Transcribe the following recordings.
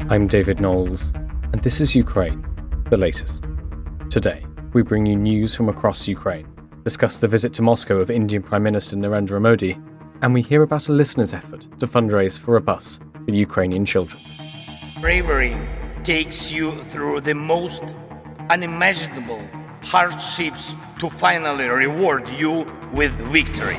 I'm David Knowles, and this is Ukraine, the latest. Today, we bring you news from across Ukraine, discuss the visit to Moscow of Indian Prime Minister Narendra Modi, and we hear about a listener's effort to fundraise for a bus for Ukrainian children. Bravery takes you through the most unimaginable hardships to finally reward you with victory.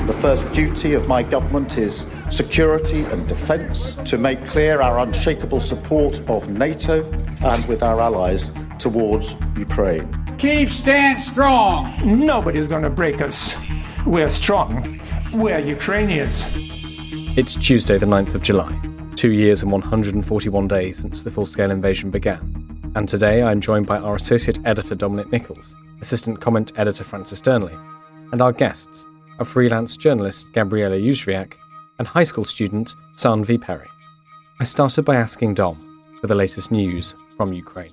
The first duty of my government is security and defence, to make clear our unshakable support of NATO and with our allies towards Ukraine. Kyiv stands strong. Nobody's going to break us. We're strong. We're Ukrainians. It's Tuesday, the 9th of July, 2 years and 141 days since the full-scale invasion began. And today I'm joined by our associate editor Dominic Nicholls, assistant comment editor Francis Dearnley, and our guests, a freelance journalist Gabriela Uzriak and high school student Sanvi Perry. I started by asking Dom for the latest news from Ukraine.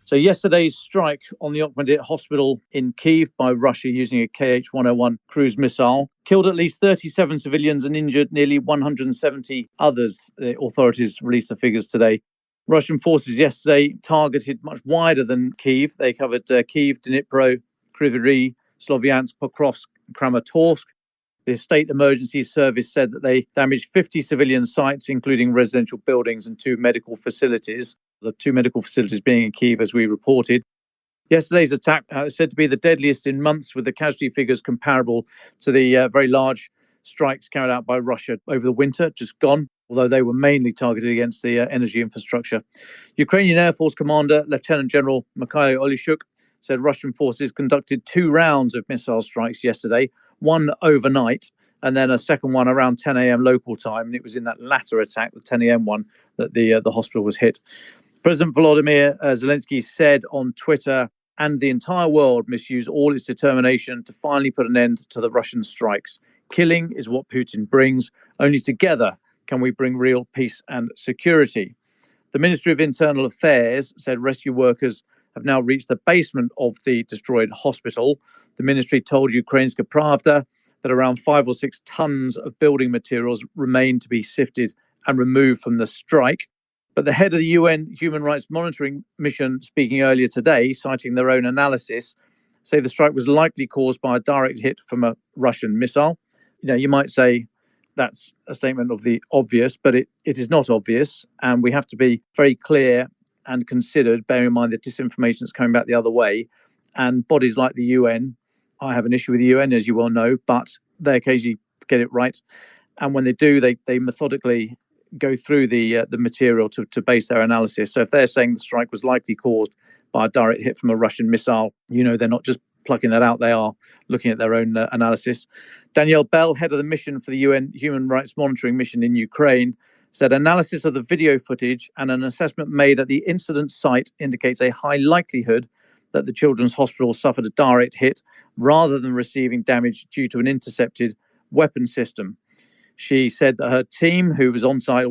So yesterday's strike on the Okhmedit hospital in Kyiv by Russia using a Kh-101 cruise missile killed at least 37 civilians and injured nearly 170 others. The authorities released the figures today. Russian forces yesterday targeted much wider than Kyiv. They covered Kyiv, Dnipro, Kryvyi Rih, Slovyansk, Pokrovsk, Kramatorsk. The State Emergency Service said that they damaged 50 civilian sites, including residential buildings and 2 medical facilities. The 2 medical facilities being in Kyiv, as we reported. Yesterday's attack is said to be the deadliest in months, with the casualty figures comparable to the very large strikes carried out by Russia over the winter, just gone, although they were mainly targeted against the energy infrastructure. Ukrainian Air Force Commander Lieutenant General Mikhail Oleshuk said Russian forces conducted 2 rounds of missile strikes yesterday, one overnight, and then a second one around 10 a.m. local time. And it was in that latter attack, the 10 a.m. one, that the hospital was hit. President Volodymyr Zelensky said on Twitter, and the entire world must use all its determination to finally put an end to the Russian strikes. Killing is what Putin brings. Only together can we bring real peace and security. The Ministry of Internal Affairs said rescue workers have now reached the basement of the destroyed hospital. The ministry told Ukrainska Pravda that around 5 or 6 tons of building materials remain to be sifted and removed from the strike. But the head of the UN Human Rights Monitoring Mission, speaking earlier today, citing their own analysis, say the strike was likely caused by a direct hit from a Russian missile. You know, you might say that's a statement of the obvious, but it is not obvious. And we have to be very clear and considered, bearing in mind the disinformation that's coming back the other way. And bodies like the UN, I have an issue with the UN, as you well know, but they occasionally get it right. And when they do, they methodically go through the material to base their analysis. So if they're saying the strike was likely caused by a direct hit from a Russian missile, you know, they're not just plucking that out, they are looking at their own analysis. Danielle Bell, head of the mission for the UN Human Rights Monitoring Mission in Ukraine, said analysis of the video footage and an assessment made at the incident site indicates a high likelihood that the children's hospital suffered a direct hit rather than receiving damage due to an intercepted weapon system. She said that her team, who was on site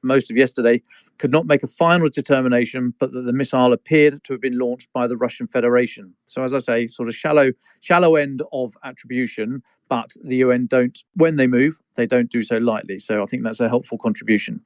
most of yesterday, could not make a final determination, but that the missile appeared to have been launched by the Russian Federation. So, as I say, sort of shallow end of attribution, but the UN don't, when they move, they don't do so lightly. So I think that's a helpful contribution.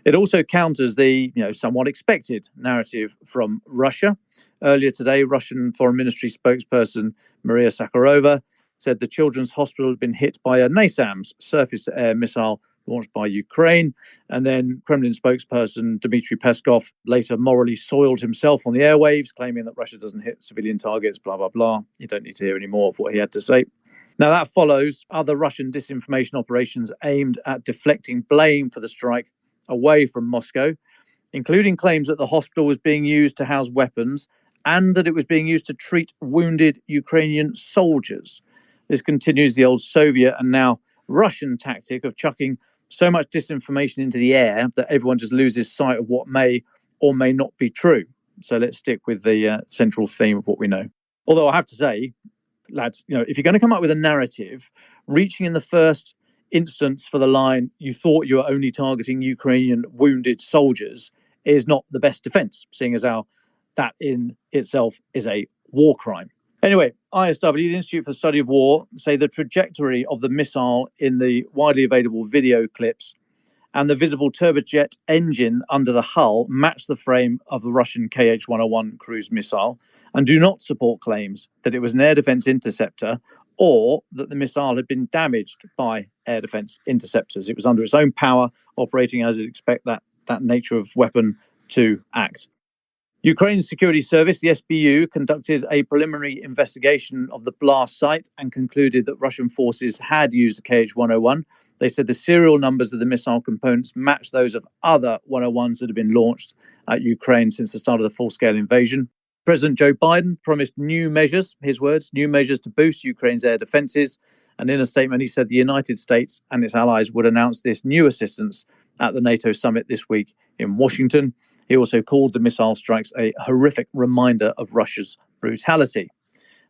It also counters the, somewhat expected narrative from Russia. Earlier today, Russian Foreign Ministry spokesperson Maria Zakharova said the children's hospital had been hit by a NASAMS surface-to-air missile launched by Ukraine. And then Kremlin spokesperson Dmitry Peskov later morally soiled himself on the airwaves, claiming that Russia doesn't hit civilian targets, blah, blah, blah. You don't need to hear any more of what he had to say. Now, that follows other Russian disinformation operations aimed at deflecting blame for the strike away from Moscow, including claims that the hospital was being used to house weapons and that it was being used to treat wounded Ukrainian soldiers. This continues the old Soviet and now Russian tactic of chucking so much disinformation into the air that everyone just loses sight of what may or may not be true. So let's stick with the central theme of what we know. Although I have to say, lads, if you're going to come up with a narrative, reaching in the first instance for the line, you thought you were only targeting Ukrainian wounded soldiers, is not the best defense, seeing as how that in itself is a war crime. Anyway, ISW, the Institute for the Study of War, say the trajectory of the missile in the widely available video clips and the visible turbojet engine under the hull matched the frame of the Russian Kh-101 cruise missile and do not support claims that it was an air defense interceptor or that the missile had been damaged by air defense interceptors. It was under its own power, operating as you'd expect that nature of weapon to act. Ukraine's security service, the SBU, conducted a preliminary investigation of the blast site and concluded that Russian forces had used the Kh-101. They said the serial numbers of the missile components match those of other 101s that have been launched at Ukraine since the start of the full-scale invasion. President Joe Biden promised new measures, his words, new measures to boost Ukraine's air defenses. And in a statement, he said the United States and its allies would announce this new assistance at the NATO summit this week in Washington. He also called the missile strikes a horrific reminder of Russia's brutality.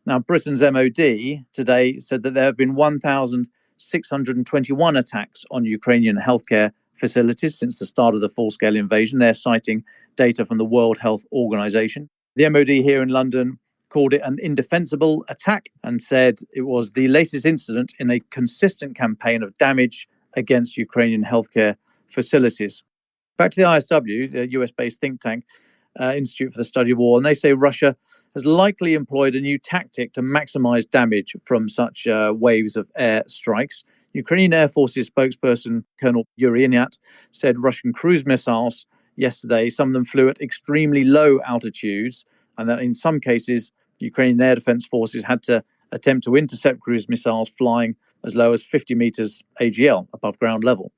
Now, Britain's MOD today said that there have been 1,621 attacks on Ukrainian healthcare facilities since the start of the full-scale invasion. They're citing data from the World Health Organization. The MOD here in London called it an indefensible attack and said it was the latest incident in a consistent campaign of damage against Ukrainian healthcare facilities. Back to the ISW, the US-based think tank, Institute for the Study of War, and they say Russia has likely employed a new tactic to maximize damage from such waves of air strikes. Ukrainian Air Force's spokesperson, Colonel Yuri Inyat, said Russian cruise missiles yesterday, some of them flew at extremely low altitudes, and that in some cases, Ukrainian air defense forces had to attempt to intercept cruise missiles flying as low as 50 meters AGL, above ground level.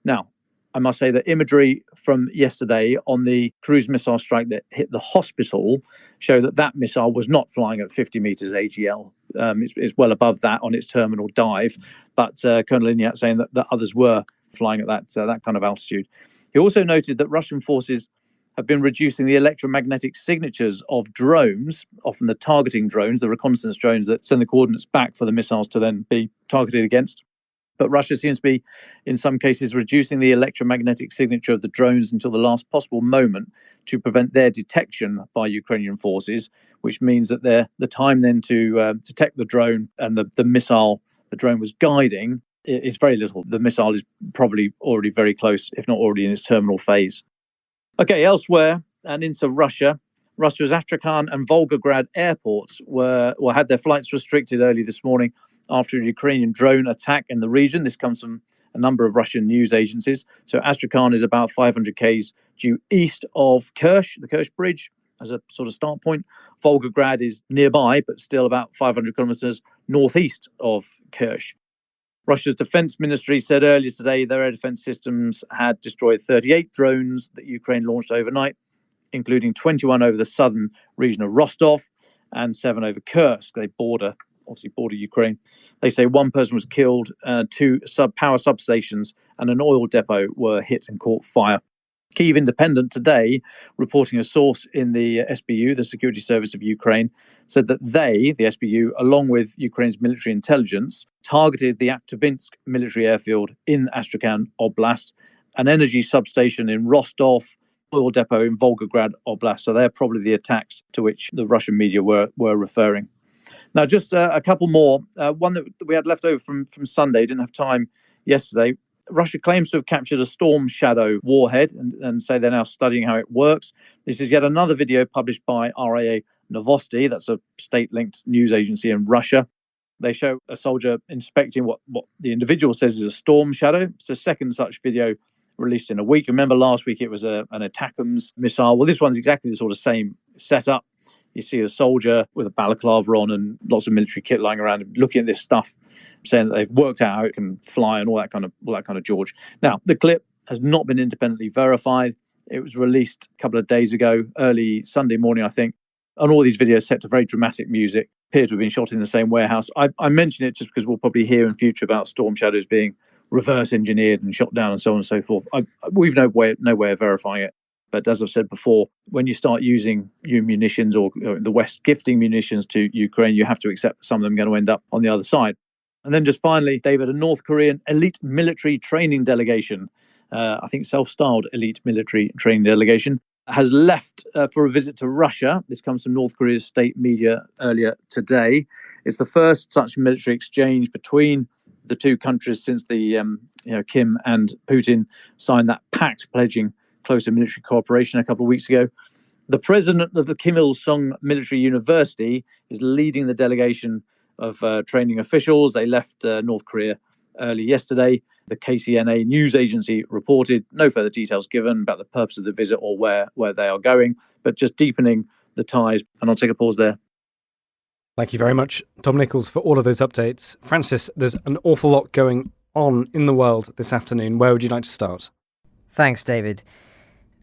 Now, I must say that imagery from yesterday on the cruise missile strike that hit the hospital show that missile was not flying at 50 meters AGL. It's well above that on its terminal dive, but Colonel Inyat saying that others were flying at that kind of altitude. He also noted that Russian forces have been reducing the electromagnetic signatures of drones, often the targeting drones, the reconnaissance drones that send the coordinates back for the missiles to then be targeted against. But Russia seems to be, in some cases, reducing the electromagnetic signature of the drones until the last possible moment to prevent their detection by Ukrainian forces, which means that the time then to detect the drone and the missile the drone was guiding is very little. The missile is probably already very close, if not already in its terminal phase. Okay, elsewhere and into Russia. Russia's Astrakhan and Volgograd airports had their flights restricted early this morning after a Ukrainian drone attack in the region. This comes from a number of Russian news agencies. So Astrakhan is about 500 k's due east of Kerch, the Kerch Bridge, as a sort of start point. Volgograd is nearby, but still about 500 kilometers northeast of Kerch. Russia's defense ministry said earlier today their air defense systems had destroyed 38 drones that Ukraine launched overnight, including 21 over the southern region of Rostov and 7 over Kursk. They border Ukraine. They say one person was killed, 2 power substations and an oil depot were hit and caught fire. Kyiv Independent today, reporting a source in the SBU, the Security Service of Ukraine, said that they, the SBU, along with Ukraine's military intelligence, targeted the Aktubinsk military airfield in Astrakhan Oblast, an energy substation in Rostov, oil depot in Volgograd Oblast. So they're probably the attacks to which the Russian media were referring. Now, just a couple more. One that we had left over from Sunday, didn't have time yesterday. Russia claims to have captured a Storm Shadow warhead and say they're now studying how it works. This is yet another video published by RIA Novosti. That's a state-linked news agency in Russia. They show a soldier inspecting what the individual says is a Storm Shadow. It's the second such video released in a week. Remember last week it was an ATACMS missile. Well, this one's exactly the sort of same setup. You see a soldier with a balaclava on and lots of military kit lying around, looking at this stuff, saying that they've worked out how it can fly and all that kind of George. Now, the clip has not been independently verified. It was released a couple of days ago, early Sunday morning, I think. And all these videos set to very dramatic music, appear to have been shot in the same warehouse. I mention it just because we'll probably hear in future about Storm Shadows being reverse engineered and shot down and so on and so forth. We've no way of verifying it. But as I've said before, when you start using new munitions or the West gifting munitions to Ukraine, you have to accept some of them are going to end up on the other side. And then just finally, David, a North Korean elite military training delegation, I think self-styled elite military training delegation, has left for a visit to Russia. This comes from North Korea's state media earlier today. It's the first such military exchange between the two countries since the Kim and Putin signed that pact pledging closer military cooperation a couple of weeks ago. The president of the Kim Il-sung Military University is leading the delegation of training officials. They left North Korea early yesterday. The KCNA news agency reported no further details given about the purpose of the visit or where they are going, but just deepening the ties. And I'll take a pause there. Thank you very much, Dom Nicholls, for all of those updates. Francis, there's an awful lot going on in the world this afternoon. Where would you like to start? Thanks, David.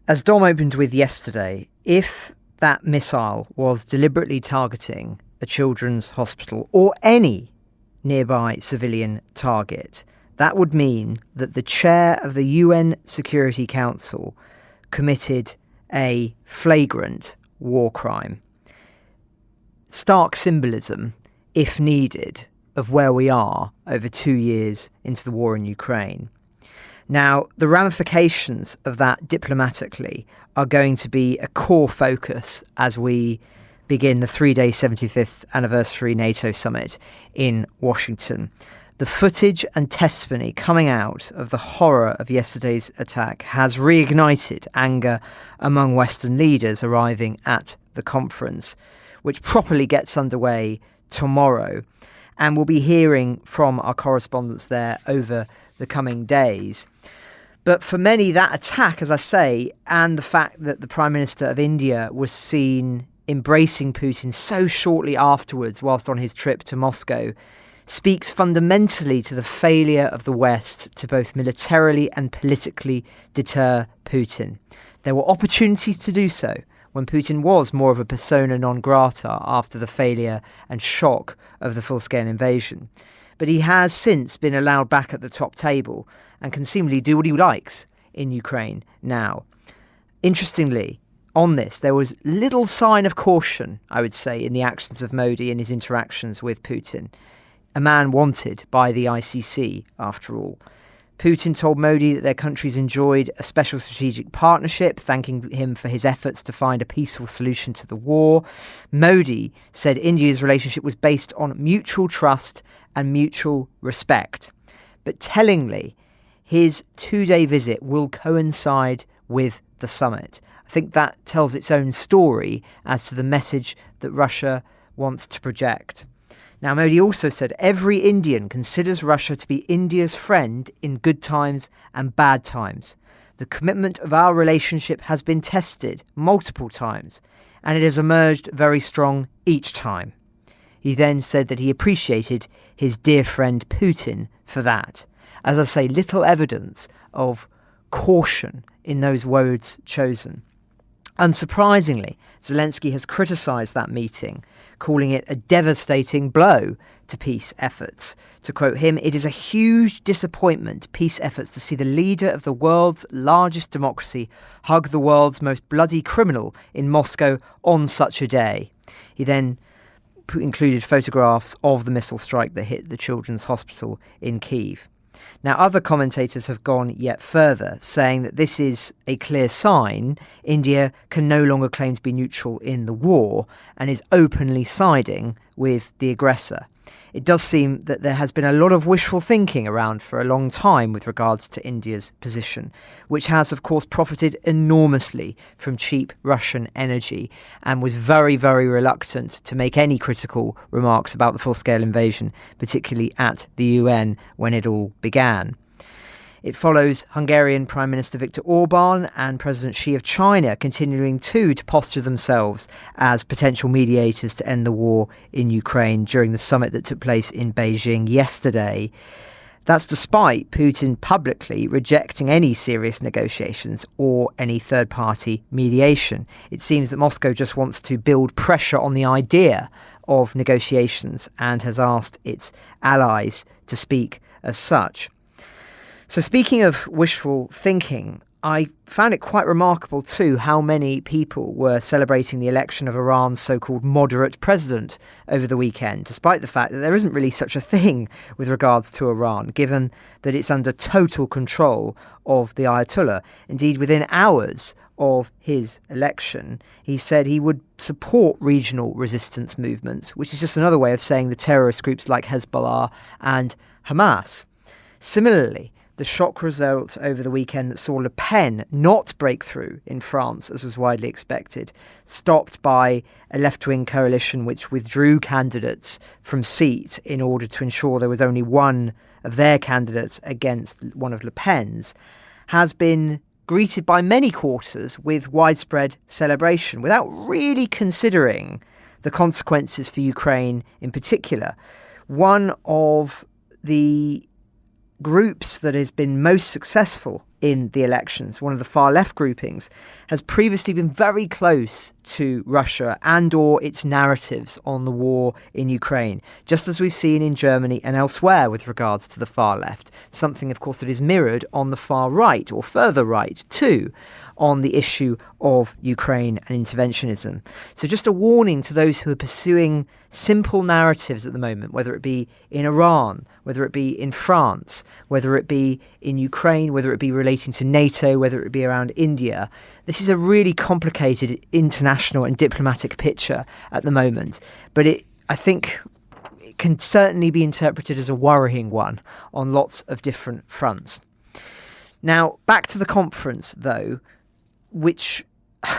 As Dom opened with yesterday, if that missile was deliberately targeting a children's hospital or any nearby civilian target, that would mean that the chair of the UN Security Council committed a flagrant war crime. Stark symbolism, if needed, of where we are over 2 years into the war in Ukraine. Now, the ramifications of that diplomatically are going to be a core focus as we begin the 3-day 75th anniversary NATO summit in Washington. The footage and testimony coming out of the horror of yesterday's attack has reignited anger among Western leaders arriving at the conference, which properly gets underway tomorrow. And we'll be hearing from our correspondents there over the coming days. But for many, that attack, as I say, and the fact that the Prime Minister of India was seen embracing Putin so shortly afterwards whilst on his trip to Moscow, speaks fundamentally to the failure of the West to both militarily and politically deter Putin. There were opportunities to do so when Putin was more of a persona non grata after the failure and shock of the full-scale invasion. But he has since been allowed back at the top table and can seemingly do what he likes in Ukraine now. Interestingly, on this, there was little sign of caution, I would say, in the actions of Modi in his interactions with Putin. A man wanted by the ICC, after all. Putin told Modi that their countries enjoyed a special strategic partnership, thanking him for his efforts to find a peaceful solution to the war. Modi said India's relationship was based on mutual trust and mutual respect. But tellingly, his 2-day visit will coincide with the summit. I think that tells its own story as to the message that Russia wants to project. Now, Modi also said every Indian considers Russia to be India's friend in good times and bad times. The commitment of our relationship has been tested multiple times, and it has emerged very strong each time. He then said that he appreciated his dear friend Putin for that. As I say, little evidence of caution in those words chosen. Unsurprisingly, Zelensky has criticised that meeting, calling it a devastating blow to peace efforts. To quote him, "It is a huge disappointment to peace efforts to see the leader of the world's largest democracy hug the world's most bloody criminal in Moscow on such a day." He then included photographs of the missile strike that hit the children's hospital in Kyiv. Now, other commentators have gone yet further, saying that this is a clear sign India can no longer claim to be neutral in the war and is openly siding with the aggressor. It does seem that there has been a lot of wishful thinking around for a long time with regards to India's position, which has, of course, profited enormously from cheap Russian energy and was very, very reluctant to make any critical remarks about the full-scale invasion, particularly at the UN when it all began. It follows Hungarian Prime Minister Viktor Orban and President Xi of China continuing to posture themselves as potential mediators to end the war in Ukraine during the summit that took place in Beijing yesterday. That's despite Putin publicly rejecting any serious negotiations or any third-party mediation. It seems that Moscow just wants to build pressure on the idea of negotiations and has asked its allies to speak as such. So speaking of wishful thinking, I found it quite remarkable too how many people were celebrating the election of Iran's so-called moderate president over the weekend, despite the fact that there isn't really such a thing with regards to Iran, given that it's under total control of the Ayatollah. Indeed, within hours of his election, he said he would support regional resistance movements, which is just another way of saying the terrorist groups like Hezbollah and Hamas. Similarly, the shock result over the weekend that saw Le Pen not break through in France, as was widely expected, stopped by a left-wing coalition which withdrew candidates from seats in order to ensure there was only one of their candidates against one of Le Pen's, has been greeted by many quarters with widespread celebration without really considering the consequences for Ukraine in particular. One of the groups that has been most successful in the elections, one of the far left groupings, has previously been very close to Russia and or its narratives on the war in Ukraine, just as we've seen in Germany and elsewhere with regards to the far left, something of course that is mirrored on the far right or further right too on the issue of Ukraine and interventionism. So just a warning to those who are pursuing simple narratives at the moment, whether it be in Iran, whether it be in France, whether it be in Ukraine, whether it be relating to NATO, whether it be around India. This is a really complicated international and diplomatic picture at the moment, but I think it can certainly be interpreted as a worrying one on lots of different fronts. Now, back to the conference, though, which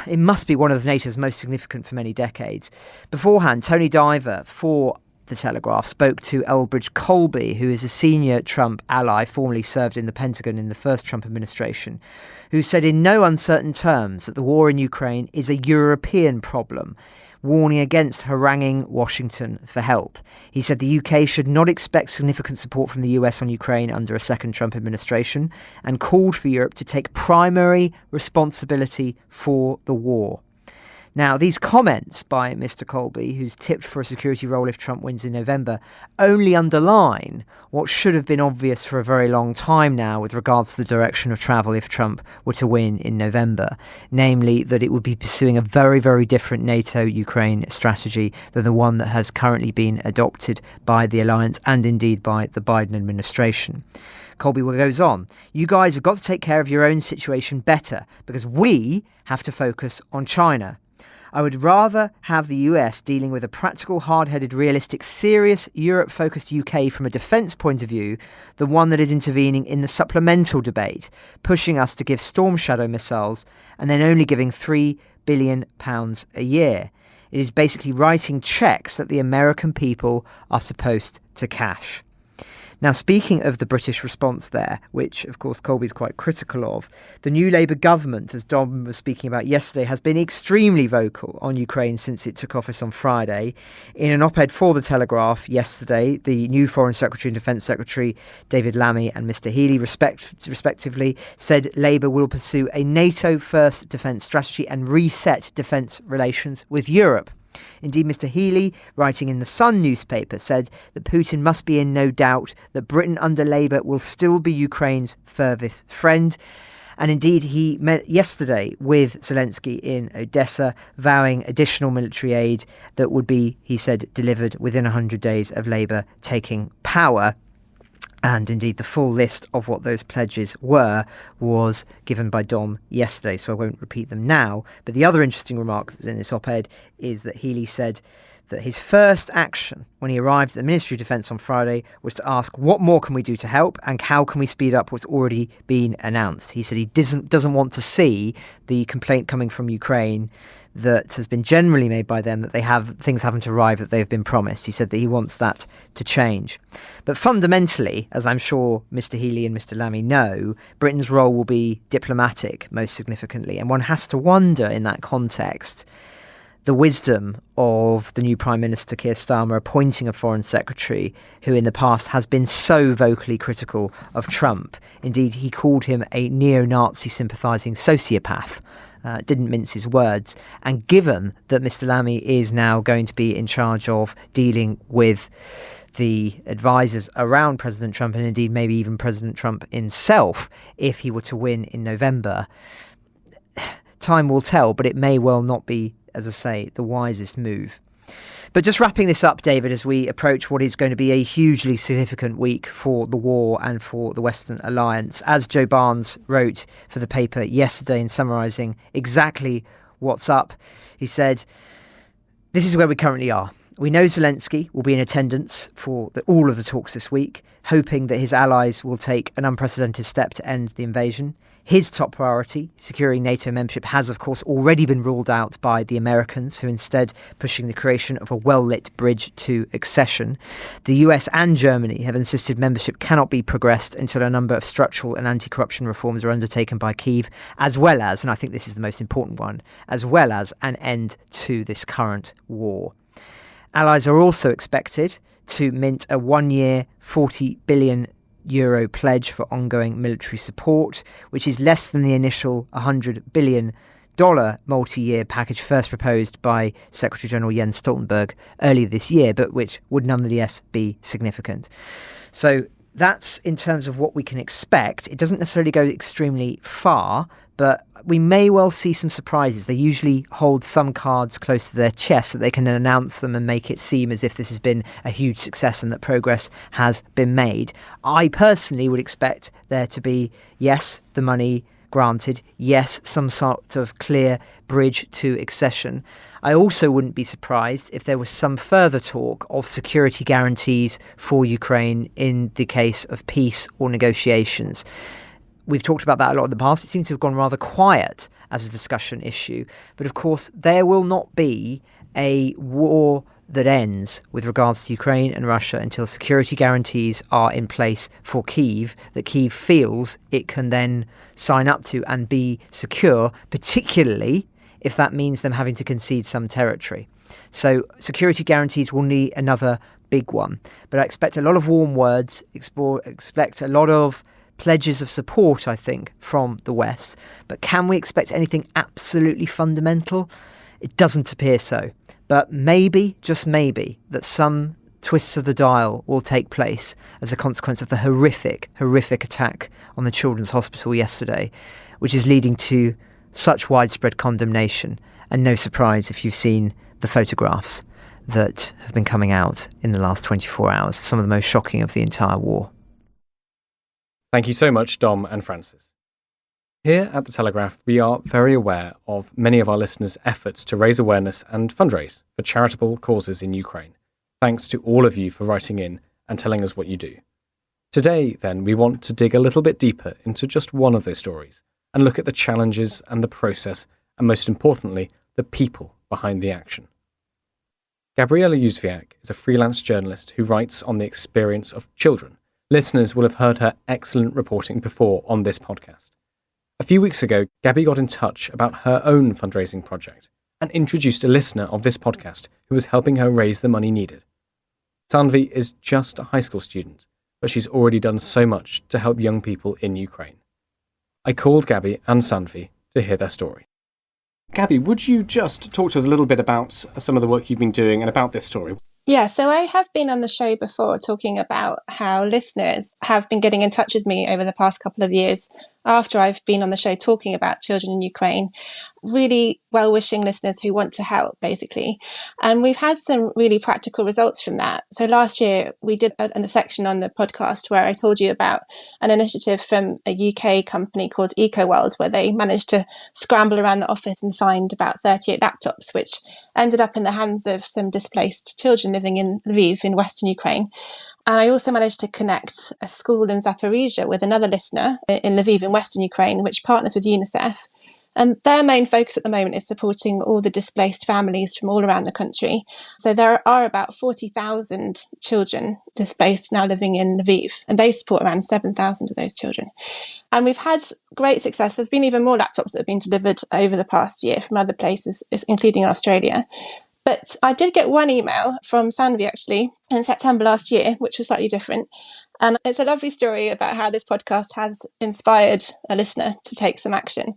it must be one of NATO's most significant for many decades. Beforehand, Tony Diver for The Telegraph spoke to Elbridge Colby, who is a senior Trump ally, formerly served in the Pentagon in the first Trump administration, who said in no uncertain terms that the war in Ukraine is a European problem, warning against haranguing Washington for help. He said the UK should not expect significant support from the US on Ukraine under a second Trump administration, and called for Europe to take primary responsibility for the war. Now, these comments by Mr. Colby, who's tipped for a security role if Trump wins in November, only underline what should have been obvious for a very long time now with regards to the direction of travel if Trump were to win in November, namely that it would be pursuing a very, very different NATO-Ukraine strategy than the one that has currently been adopted by the alliance and indeed by the Biden administration. Colby goes on, "You guys have got to take care of your own situation better because we have to focus on China. I would rather have the US dealing with a practical, hard-headed, realistic, serious, Europe-focused UK from a defence point of view than one that is intervening in the supplemental debate, pushing us to give Storm Shadow missiles and then only giving £3 billion a year. It is basically writing cheques that the American people are supposed to cash." Now, speaking of the British response there, which, of course, Colby's quite critical of, the new Labour government, as Dom was speaking about yesterday, has been extremely vocal on Ukraine since it took office on Friday. In an op-ed for The Telegraph yesterday, the new Foreign Secretary and Defence Secretary, David Lammy and Mr Healey, respectively, said Labour will pursue a NATO-first defence strategy and reset defence relations with Europe. Indeed, Mr Healey, writing in the Sun newspaper, said that Putin must be in no doubt that Britain under Labour will still be Ukraine's furthest friend. And indeed, he met yesterday with Zelensky in Odessa, vowing additional military aid that would be, he said, delivered within 100 days of Labour taking power. And indeed, the full list of what those pledges were was given by Dom yesterday, so I won't repeat them now. But the other interesting remark that's in this op-ed is that Healey said that his first action when he arrived at the Ministry of Defence on Friday was to ask what more can we do to help and how can we speed up what's already been announced. He said he doesn't want to see the complaint coming from Ukraine that has been generally made by them that things haven't arrived that they've been promised. He said that he wants that to change. But fundamentally, as I'm sure Mr Healey and Mr Lammy know, Britain's role will be diplomatic most significantly. And one has to wonder in that context the wisdom of the new Prime Minister Keir Starmer appointing a Foreign Secretary who in the past has been so vocally critical of Trump. Indeed, he called him a neo-Nazi sympathising sociopath didn't mince his words. And given that Mr. Lamy is now going to be in charge of dealing with the advisors around President Trump, and indeed maybe even President Trump himself, if he were to win in November, time will tell, but it may well not be, as I say, the wisest move. But just wrapping this up, David, as we approach what is going to be a hugely significant week for the war and for the Western alliance, as Joe Barnes wrote for the paper yesterday in summarising exactly what's up, he said, "This is where we currently are. We know Zelensky will be in attendance for all of the talks this week, hoping that his allies will take an unprecedented step to end the invasion. His top priority, securing NATO membership, has of course already been ruled out by the Americans, who instead pushing the creation of a well-lit bridge to accession. The US and Germany have insisted membership cannot be progressed until a number of structural and anti-corruption reforms are undertaken by Kyiv, as well as, and I think this is the most important one, as well as an end to this current war. Allies are also expected to mint a one-year €40 billion pledge for ongoing military support, which is less than the initial $100 billion multi-year package first proposed by Secretary General Jens Stoltenberg earlier this year, but which would nonetheless be significant. So that's in terms of what we can expect. It doesn't necessarily go extremely far, but we may well see some surprises. They usually hold some cards close to their chest so they can then announce them and make it seem as if this has been a huge success and that progress has been made. I personally would expect there to be, yes, the money granted, yes, some sort of clear bridge to accession. I also wouldn't be surprised if there was some further talk of security guarantees for Ukraine in the case of peace or negotiations. We've talked about that a lot in the past. It seems to have gone rather quiet as a discussion issue. But of course, there will not be a war that ends with regards to Ukraine and Russia until security guarantees are in place for Kyiv, that Kyiv feels it can then sign up to and be secure, particularly if that means them having to concede some territory. So security guarantees will need another big one. But I expect a lot of warm words, expect a lot of pledges of support, I think, from the West. But can we expect anything absolutely fundamental? It doesn't appear so. But maybe, just maybe, that some twists of the dial will take place as a consequence of the horrific attack on the Children's Hospital yesterday, which is leading to such widespread condemnation. And no surprise if you've seen the photographs that have been coming out in the last 24 hours, some of the most shocking of the entire war. Thank you so much, Dom and Francis. Here at The Telegraph, we are very aware of many of our listeners' efforts to raise awareness and fundraise for charitable causes in Ukraine. Thanks to all of you for writing in and telling us what you do. Today, then, we want to dig a little bit deeper into just one of those stories and look at the challenges and the process, and most importantly, the people behind the action. Gabriela Józwiak is a freelance journalist who writes on the experience of children. Listeners will have heard her excellent reporting before on this podcast. A few weeks ago, Gabby got in touch about her own fundraising project and introduced a listener of this podcast who was helping her raise the money needed. Sanvi is just a high school student, but she's already done so much to help young people in Ukraine. I called Gabby and Sanvi to hear their story. Gabby, would you just talk to us a little bit about some of the work you've been doing and about this story? Yeah, so I have been on the show before talking about how listeners have been getting in touch with me over the past couple of years after I've been on the show talking about children in Ukraine. Really well-wishing listeners who want to help, basically. And we've had some really practical results from that. So last year, we did a section on the podcast where I told you about an initiative from a UK company called EcoWorld, where they managed to scramble around the office and find about 38 laptops, which ended up in the hands of some displaced children living in Lviv in Western Ukraine. And I also managed to connect a school in Zaporizhia with another listener in Lviv in Western Ukraine, which partners with UNICEF. And their main focus at the moment is supporting all the displaced families from all around the country. So there are about 40,000 children displaced now living in Lviv, and they support around 7,000 of those children. And we've had great success. There's been even more laptops that have been delivered over the past year from other places, including Australia. But I did get one email from Sanvi actually in September last year, which was slightly different. And it's a lovely story about how this podcast has inspired a listener to take some action.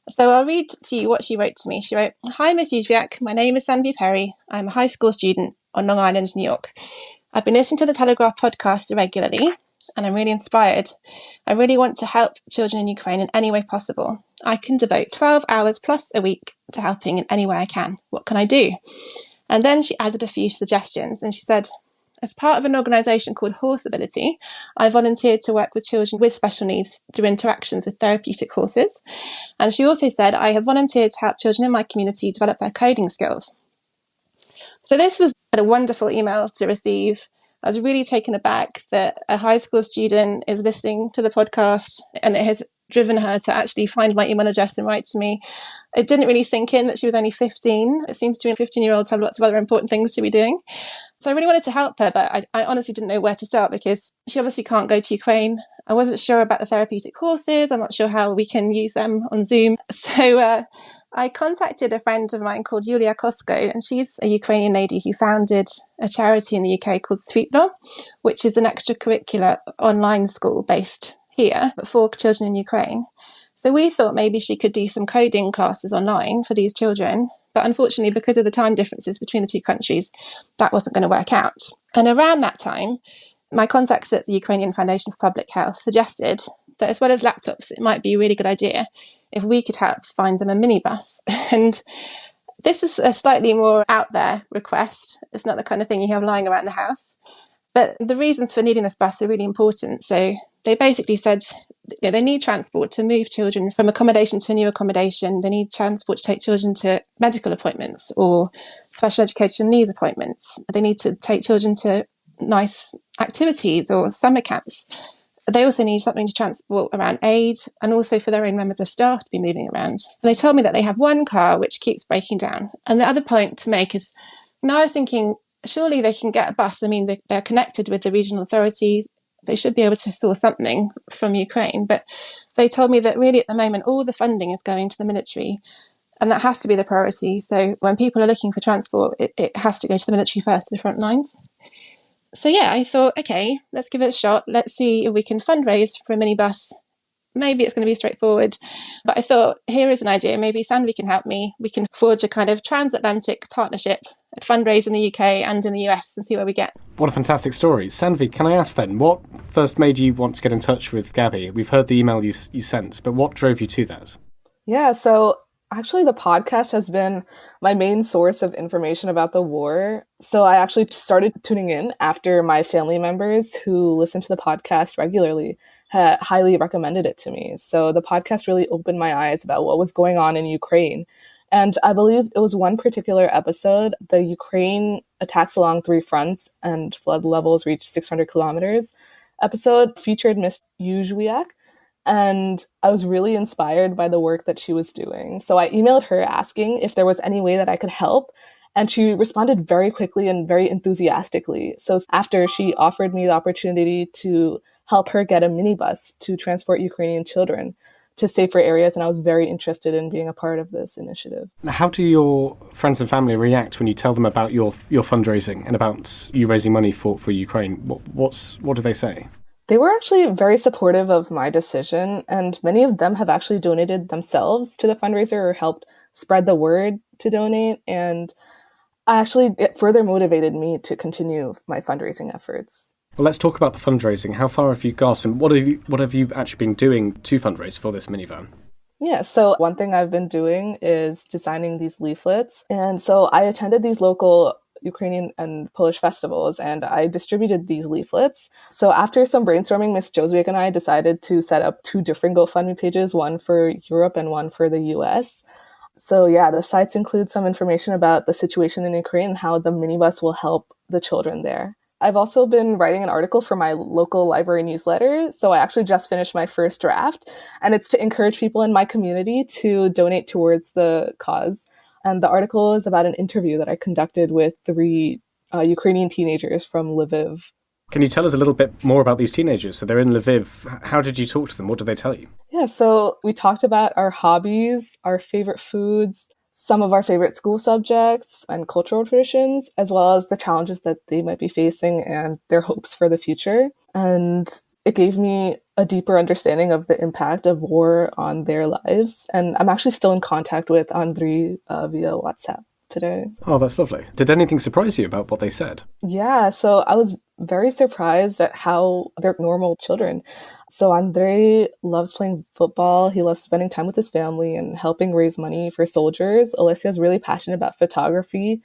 So I'll read to you what she wrote to me. She wrote, "Hi, Miss Ujviak. My name is Sanvi Perry. I'm a high school student on Long Island, New York. I've been listening to the Telegraph podcast regularly, and I'm really inspired. I really want to help children in Ukraine in any way possible. I can devote 12 hours plus a week to helping in any way I can. What can I do?" And then she added a few suggestions, and she said, "As part of an organisation called Horseability, I volunteered to work with children with special needs through interactions with therapeutic horses." And she also said, "I have volunteered to help children in my community develop their coding skills." So this was a wonderful email to receive. I was really taken aback that a high school student is listening to the podcast, and it has driven her to actually find my email address and write to me. It didn't really sink in that she was only 15. It seems to me 15-year-olds have lots of other important things to be doing. So I really wanted to help her, but I honestly didn't know where to start because she obviously can't go to Ukraine. I wasn't sure about the therapeutic horses. I'm not sure how we can use them on Zoom. So I contacted a friend of mine called Yulia Kosko, and she's a Ukrainian lady who founded a charity in the UK called Sweetlaw, which is an extracurricular online school based here for children in Ukraine. So we thought maybe she could do some coding classes online for these children. But unfortunately, because of the time differences between the two countries, that wasn't going to work out. And around that time, my contacts at the Ukrainian Foundation for Public Health suggested that as well as laptops, it might be a really good idea if we could help find them a minibus. And this is a slightly more out there request. It's not the kind of thing you have lying around the house. But the reasons for needing this bus are really important. So they basically said they need transport to move children from accommodation to new accommodation. They need transport to take children to medical appointments or special education needs appointments. They need to take children to nice activities or summer camps. They also need something to transport around aid and also for their own members of staff to be moving around. And they told me that they have one car which keeps breaking down. And the other point to make is, now I was thinking, surely they can get a bus. I mean, they're connected with the regional authority. They should be able to source something from Ukraine. But they told me that really at the moment, all the funding is going to the military. And that has to be the priority. So when people are looking for transport, it has to go to the military first, to the front lines. So yeah, I thought, okay, let's give it a shot. Let's see if we can fundraise for a minibus. Maybe it's going to be straightforward. But I thought, here is an idea. Maybe Sanvi can help me. We can forge a kind of transatlantic partnership, fundraise in the UK and in the US and see where we get. What a fantastic story. Sanvi, can I ask then, what first made you want to get in touch with Gabby? We've heard the email you sent, but what drove you to that? Yeah, so actually the podcast has been my main source of information about the war. So I actually started tuning in after my family members who listen to the podcast regularly highly recommended it to me. So the podcast really opened my eyes about what was going on in Ukraine. And I believe it was one particular episode, the Ukraine attacks along three fronts and flood levels reached 600 kilometers episode featured Miss Ujviak. And I was really inspired by the work that she was doing. So I emailed her asking if there was any way that I could help. And she responded very quickly and very enthusiastically. So after she offered me the opportunity to help her get a minibus to transport Ukrainian children to safer areas, and I was very interested in being a part of this initiative. How do your friends and family react when you tell them about your fundraising and about you raising money for Ukraine? What do they say? They were actually very supportive of my decision, and many of them have actually donated themselves to the fundraiser or helped spread the word to donate. And it further motivated me to continue my fundraising efforts. Well, let's talk about the fundraising. How far have you got, and what have you actually been doing to fundraise for this minivan? Yeah, so one thing I've been doing is designing these leaflets. And so I attended these local Ukrainian and Polish festivals, and I distributed these leaflets. So after some brainstorming, Ms. Joswiak and I decided to set up two different GoFundMe pages, one for Europe and one for the US. So yeah, the sites include some information about the situation in Ukraine and how the minibus will help the children there. I've also been writing an article for my local library newsletter. So I actually just finished my first draft, and it's to encourage people in my community to donate towards the cause. And the article is about an interview that I conducted with three Ukrainian teenagers from Lviv. Can you tell us a little bit more about these teenagers? So they're in Lviv. How did you talk to them? What did they tell you? Yeah, so we talked about our hobbies, our favorite foods. some of our favorite school subjects and cultural traditions, as well as the challenges that they might be facing and their hopes for the future. And it gave me a deeper understanding of the impact of war on their lives. And I'm actually still in contact with Andriy via WhatsApp today. Oh, that's lovely. Did anything surprise you about what they said? Yeah, so I was very surprised at how they're normal children. So Andrei loves playing football. He loves spending time with his family and helping raise money for soldiers. Alessia is really passionate about photography.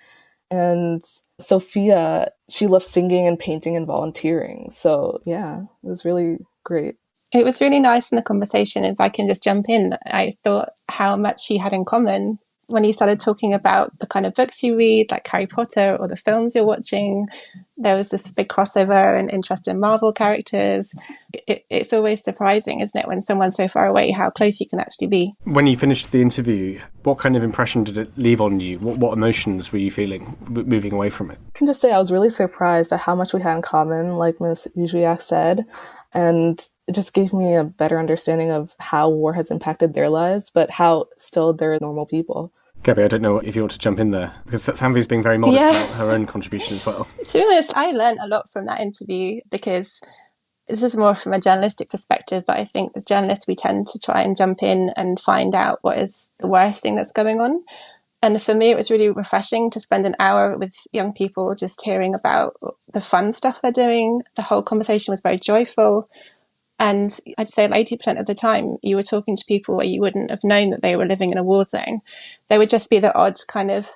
And Sophia, she loves singing and painting and volunteering. So yeah, it was really great. It was really nice in the conversation. If I can just jump in, I thought how much you had in common when you started talking about the kind of books you read, like Harry Potter, or the films you're watching. There was this big crossover and interest in Marvel characters. It's always surprising, isn't it, when someone's so far away, how close you can actually be. When you finished the interview, what kind of impression did it leave on you? What emotions were you feeling moving away from it? I can just say I was really surprised at how much we had in common, like Ms. Yujiak said. And it just gave me a better understanding of how war has impacted their lives, but how still they're normal people. Gabby, I don't know if you want to jump in there, because Sanvi's being very modest about her own contribution as well. To be honest, I learned a lot from that interview, because this is more from a journalistic perspective, but I think as journalists, we tend to try and jump in and find out what is the worst thing that's going on. And for me, it was really refreshing to spend an hour with young people just hearing about the fun stuff they're doing. The whole conversation was very joyful. And I'd say 80% of the time you were talking to people where you wouldn't have known that they were living in a war zone. There would just be the odd kind of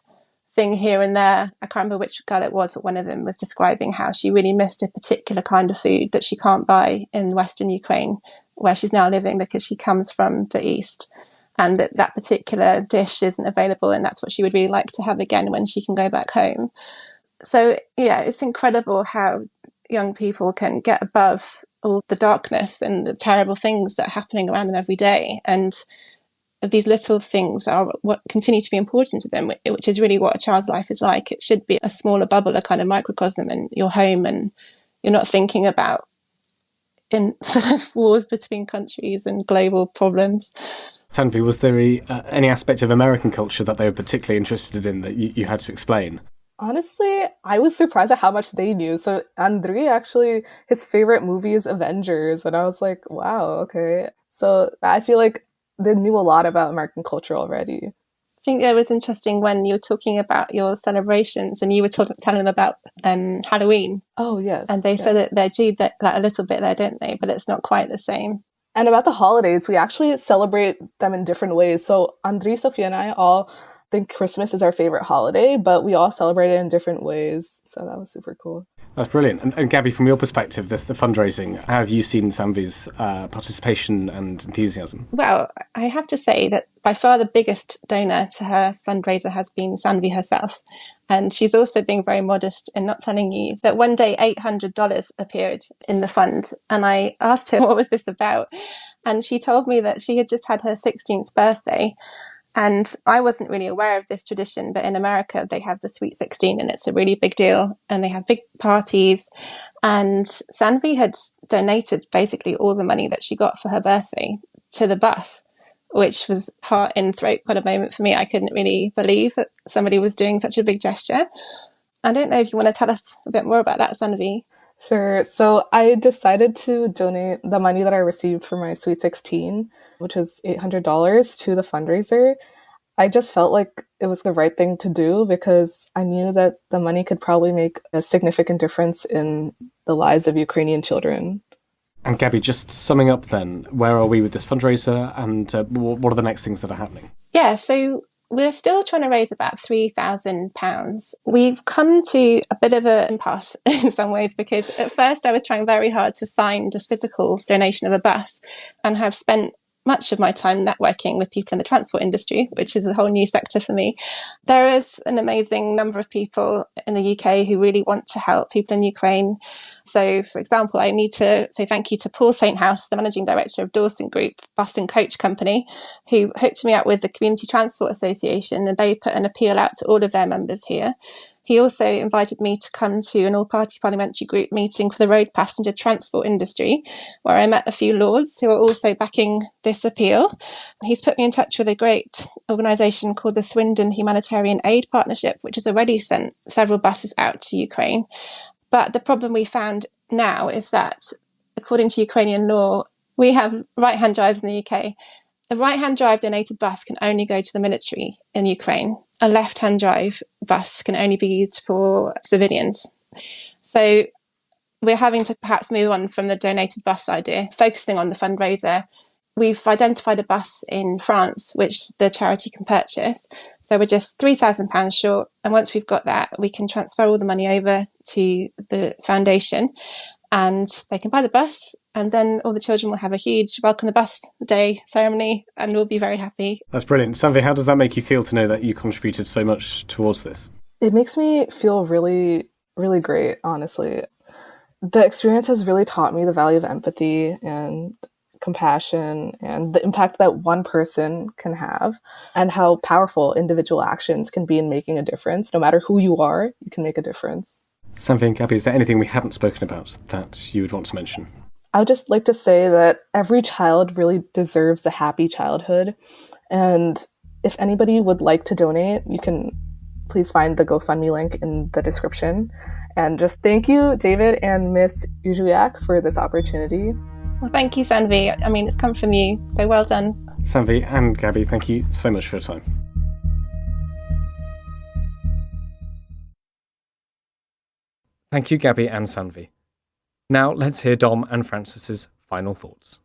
thing here and there. I can't remember which girl it was, but one of them was describing how she really missed a particular kind of food that she can't buy in Western Ukraine, where she's now living, because she comes from the East. And that particular dish isn't available, and that's what she would really like to have again when she can go back home. So, yeah, it's incredible how young people can get above all the darkness and the terrible things that are happening around them every day. And these little things are what continue to be important to them, which is really what a child's life is like. It should be a smaller bubble, a kind of microcosm in your home, and you're not thinking about in sort of wars between countries and global problems. Sanvi, was there any aspect of American culture that they were particularly interested in that you had to explain? Honestly, I was surprised at how much they knew. So Andriy, actually, his favorite movie is Avengers. And I was like, wow, okay. So I feel like they knew a lot about American culture already. I think it was interesting when you were talking about your celebrations and you were telling them about Halloween. Oh, yes. And they said that they do that a little bit there, don't they? But it's not quite the same. And about the holidays, we actually celebrate them in different ways. So Andriy, Sophia, and I all think Christmas is our favorite holiday, but we all celebrate it in different ways. So that was super cool. That's brilliant. And Gabby, from your perspective, the fundraising, how have you seen Sanvi's participation and enthusiasm? Well, I have to say that by far the biggest donor to her fundraiser has been Sanvi herself. And she's also being very modest in not telling you that one day $800 appeared in the fund. And I asked her, what was this about? And she told me that she had just had her 16th birthday. And I wasn't really aware of this tradition, but in America, they have the Sweet 16 and it's a really big deal. And they have big parties. And Sanvi had donated basically all the money that she got for her birthday to the bus, which was heart in throat quite a moment for me. I couldn't really believe that somebody was doing such a big gesture. I don't know if you want to tell us a bit more about that, Sanvi. Sure. So I decided to donate the money that I received for my Sweet 16, which was $800, to the fundraiser. I just felt like it was the right thing to do because I knew that the money could probably make a significant difference in the lives of Ukrainian children. And Gabby, just summing up then, where are we with this fundraiser and what are the next things that are happening? Yeah, so we're still trying to raise about £3,000. We've come to a bit of an impasse in some ways because at first I was trying very hard to find a physical donation of a bus and have spent much of my time networking with people in the transport industry, which is a whole new sector for me. There is an amazing number of people in the UK who really want to help people in Ukraine. So, for example, I need to say thank you to Paul Sainthouse, the managing director of Dawson Group, Bus and Coach Company, who hooked me up with the Community Transport Association, and they put an appeal out to all of their members here. He also invited me to come to an all-party parliamentary group meeting for the road passenger transport industry, where I met a few lords who are also backing this appeal. He's put me in touch with a great organisation called the Swindon Humanitarian Aid Partnership, which has already sent several buses out to Ukraine. But the problem we found now is that, according to Ukrainian law, we have right-hand drives in the UK. A right-hand drive donated bus can only go to the military in Ukraine. A left-hand drive bus can only be used for civilians. So we're having to perhaps move on from the donated bus idea, focusing on the fundraiser. We've identified a bus in France, which the charity can purchase. So we're just £3,000 short. And once we've got that, we can transfer all the money over to the foundation and they can buy the bus. And then all the children will have a huge welcome the bus day ceremony and we'll be very happy. That's brilliant. Sanvi, how does that make you feel to know that you contributed so much towards this? It makes me feel really, really great, honestly. The experience has really taught me the value of empathy and compassion and the impact that one person can have and how powerful individual actions can be in making a difference. No matter who you are, you can make a difference. Sanvi and Gabby, is there anything we haven't spoken about that you would want to mention? I would just like to say that every child really deserves a happy childhood. And if anybody would like to donate, you can please find the GoFundMe link in the description. And just thank you, David and Miss Ujuyak, for this opportunity. Well, thank you, Sanvi. I mean, it's come from you, so well done. Sanvi and Gabby, thank you so much for your time. Thank you, Gabby and Sanvi. Now let's hear Dom and Francis's final thoughts.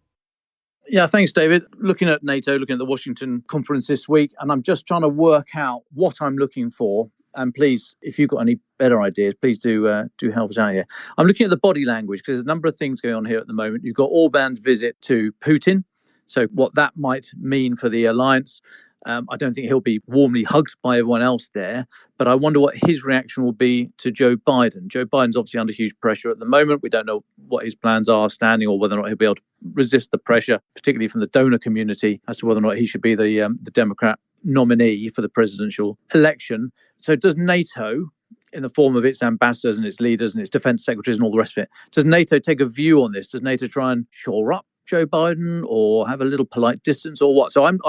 Yeah, thanks, David. Looking at NATO, looking at the Washington conference this week, and I'm just trying to work out what I'm looking for. And please, if you've got any better ideas, please do help us out here. I'm looking at the body language because there's a number of things going on here at the moment. You've got Orban's visit to Putin, so what that might mean for the alliance. I don't think he'll be warmly hugged by everyone else there, but I wonder what his reaction will be to Joe Biden. Joe Biden's obviously under huge pressure at the moment. We don't know what his plans are standing or whether or not he'll be able to resist the pressure, particularly from the donor community, as to whether or not he should be the Democrat nominee for the presidential election. So does NATO, in the form of its ambassadors and its leaders and its defense secretaries and all the rest of it, does NATO take a view on this? Does NATO try and shore up Joe Biden or have a little polite distance or what? So I'm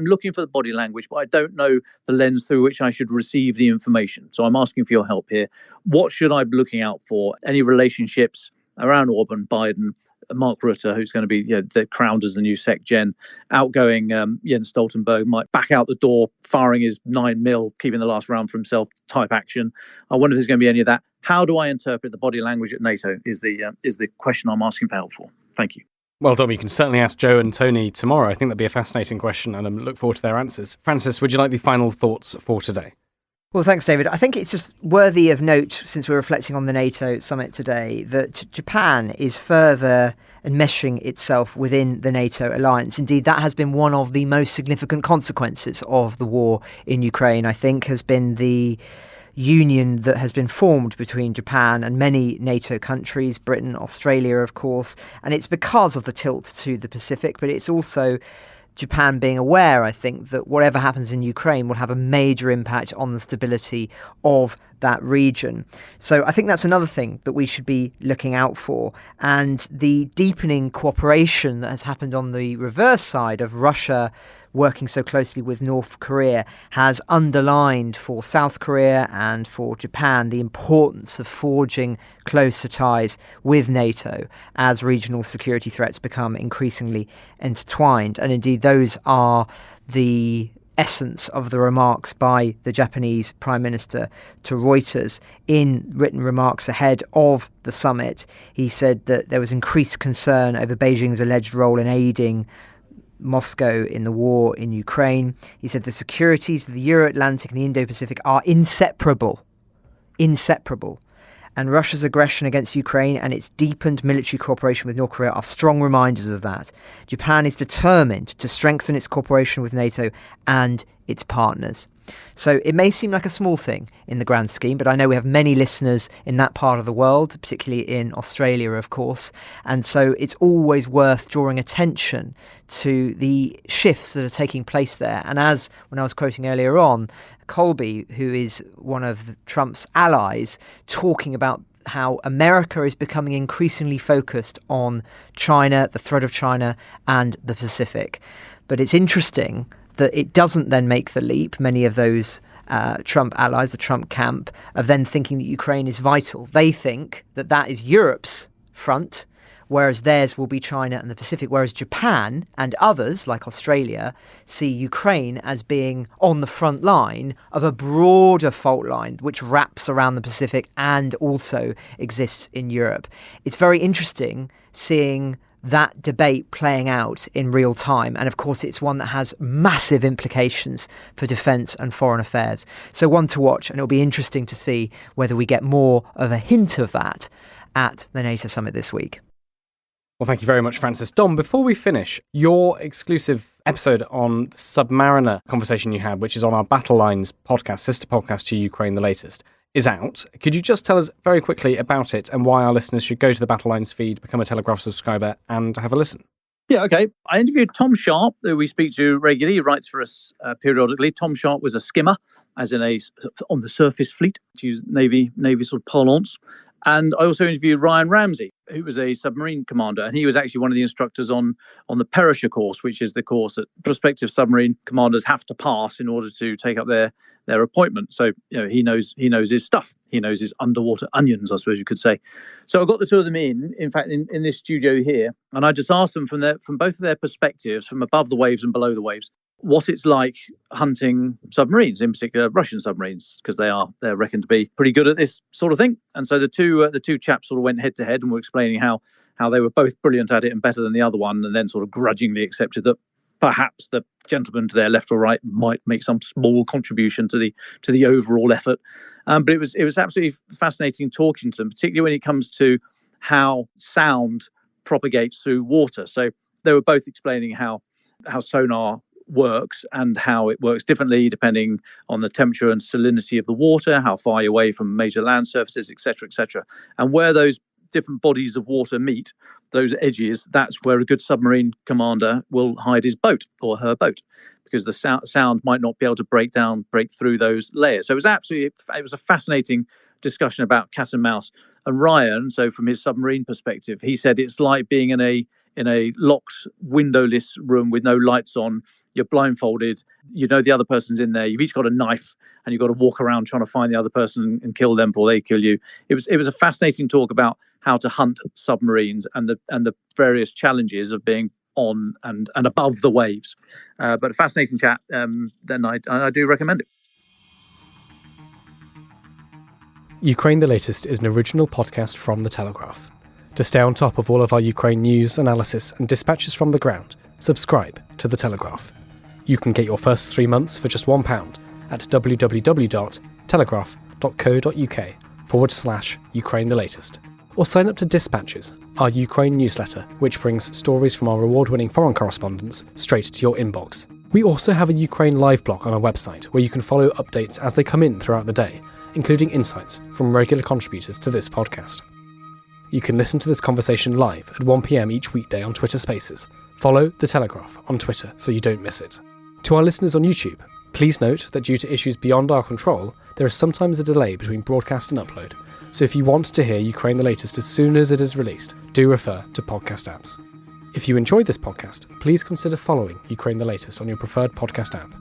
looking for the body language, but I don't know the lens through which I should receive the information. So I'm asking for your help here. What should I be looking out for? Any relationships around Orban, Biden, Mark Rutte, who's going to be the crowned as the new Sec Gen, outgoing Jens Stoltenberg might back out the door, firing his 9mm, keeping the last round for himself type action. I wonder if there's going to be any of that. How do I interpret the body language at NATO is the question I'm asking for help for. Thank you. Well, Dom, you can certainly ask Joe and Tony tomorrow. I think that'd be a fascinating question and I look forward to their answers. Francis, would you like the final thoughts for today? Well, thanks, David. I think it's just worthy of note, since we're reflecting on the NATO summit today, that Japan is further enmeshing itself within the NATO alliance. Indeed, that has been one of the most significant consequences of the war in Ukraine, I think, has been the union that has been formed between Japan and many NATO countries, Britain, Australia, of course. And it's because of the tilt to the Pacific, but it's also Japan being aware, I think, that whatever happens in Ukraine will have a major impact on the stability of that region. So I think that's another thing that we should be looking out for. And the deepening cooperation that has happened on the reverse side of Russia working so closely with North Korea has underlined for South Korea and for Japan the importance of forging closer ties with NATO as regional security threats become increasingly intertwined. And indeed, those are the essence of the remarks by the Japanese Prime Minister to Reuters in written remarks ahead of the summit. He said that there was increased concern over Beijing's alleged role in aiding Moscow in the war in Ukraine. He said the securities of the Euro-Atlantic and the Indo-Pacific are inseparable. And Russia's aggression against Ukraine and its deepened military cooperation with North Korea are strong reminders of that. Japan is determined to strengthen its cooperation with NATO and its partners. So it may seem like a small thing in the grand scheme, but I know we have many listeners in that part of the world, particularly in Australia, of course. And so it's always worth drawing attention to the shifts that are taking place there. And as when I was quoting earlier on, Colby, who is one of Trump's allies, talking about how America is becoming increasingly focused on China, the threat of China, and the Pacific. But it's interesting that it doesn't then make the leap. Many of those Trump allies, the Trump camp, of then thinking that Ukraine is vital. They think that that is Europe's front, whereas theirs will be China and the Pacific, whereas Japan and others, like Australia, see Ukraine as being on the front line of a broader fault line which wraps around the Pacific and also exists in Europe. It's very interesting seeing that debate playing out in real time. And of course, it's one that has massive implications for defence and foreign affairs. So one to watch, and it'll be interesting to see whether we get more of a hint of that at the NATO summit this week. Well, thank you very much, Francis. Dom, before we finish, your exclusive episode on the Submariner conversation you had, which is on our Battle Lines podcast, sister podcast to Ukraine the Latest, is out. Could you just tell us very quickly about it and why our listeners should go to the Battle Lines feed, become a Telegraph subscriber and have a listen? Yeah, okay. I interviewed Tom Sharp, who we speak to regularly. He writes for us periodically. Tom Sharp was a skimmer, as in on the surface fleet, to use Navy sort of parlance. And I also interviewed Ryan Ramsey, who was a submarine commander, and he was actually one of the instructors on the Perisher course, which is the course that prospective submarine commanders have to pass in order to take up their appointment. So, he knows his stuff. He knows his underwater onions, I suppose you could say. So I got the two of them in fact, in this studio here, and I just asked them from both of their perspectives, from above the waves and below the waves, what it's like hunting submarines, in particular Russian submarines, because they're reckoned to be pretty good at this sort of thing. And so the two chaps sort of went head to head and were explaining how they were both brilliant at it and better than the other one, and then sort of grudgingly accepted that perhaps the gentleman to their left or right might make some small contribution to the overall effort. But it was absolutely fascinating talking to them, particularly when it comes to how sound propagates through water. So they were both explaining how sonar works and how it works differently depending on the temperature and salinity of the water, how far you're away from major land surfaces, etc., and where those different bodies of water meet, those edges, that's where a good submarine commander will hide his boat or her boat, because the sound might not be able to break through those layers. So it was a fascinating discussion about cat and mouse. And Ryan, so from his submarine perspective, he said it's like being in a locked, windowless room with no lights on. You're blindfolded. The other person's in there. You've each got a knife, and you've got to walk around trying to find the other person and kill them before they kill you. It was a fascinating talk about how to hunt submarines and the various challenges of being on and above the waves. But a fascinating chat. Then I do recommend it. Ukraine the Latest is an original podcast from The Telegraph. To stay on top of all of our Ukraine news, analysis and dispatches from the ground, subscribe to The Telegraph. You can get your first 3 months for just £1 at www.telegraph.co.uk/Ukraine the Latest. Or sign up to Dispatches, our Ukraine newsletter, which brings stories from our award-winning foreign correspondents straight to your inbox. We also have a Ukraine live blog on our website where you can follow updates as they come in throughout the day, including insights from regular contributors to this podcast. You can listen to this conversation live at 1 p.m. each weekday on Twitter Spaces. Follow The Telegraph on Twitter so you don't miss it. To our listeners on YouTube, please note that due to issues beyond our control, there is sometimes a delay between broadcast and upload, so if you want to hear Ukraine the Latest as soon as it is released, do refer to podcast apps. If you enjoyed this podcast, please consider following Ukraine the Latest on your preferred podcast app.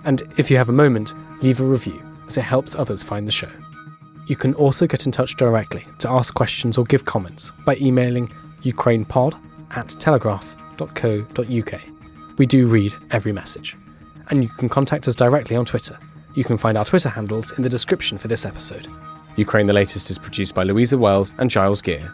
And if you have a moment, leave a review, as it helps others find the show. You can also get in touch directly to ask questions or give comments by emailing ukrainepod@telegraph.co.uk. We do read every message. And you can contact us directly on Twitter. You can find our Twitter handles in the description for this episode. Ukraine the Latest is produced by Louisa Wells and Giles Gear.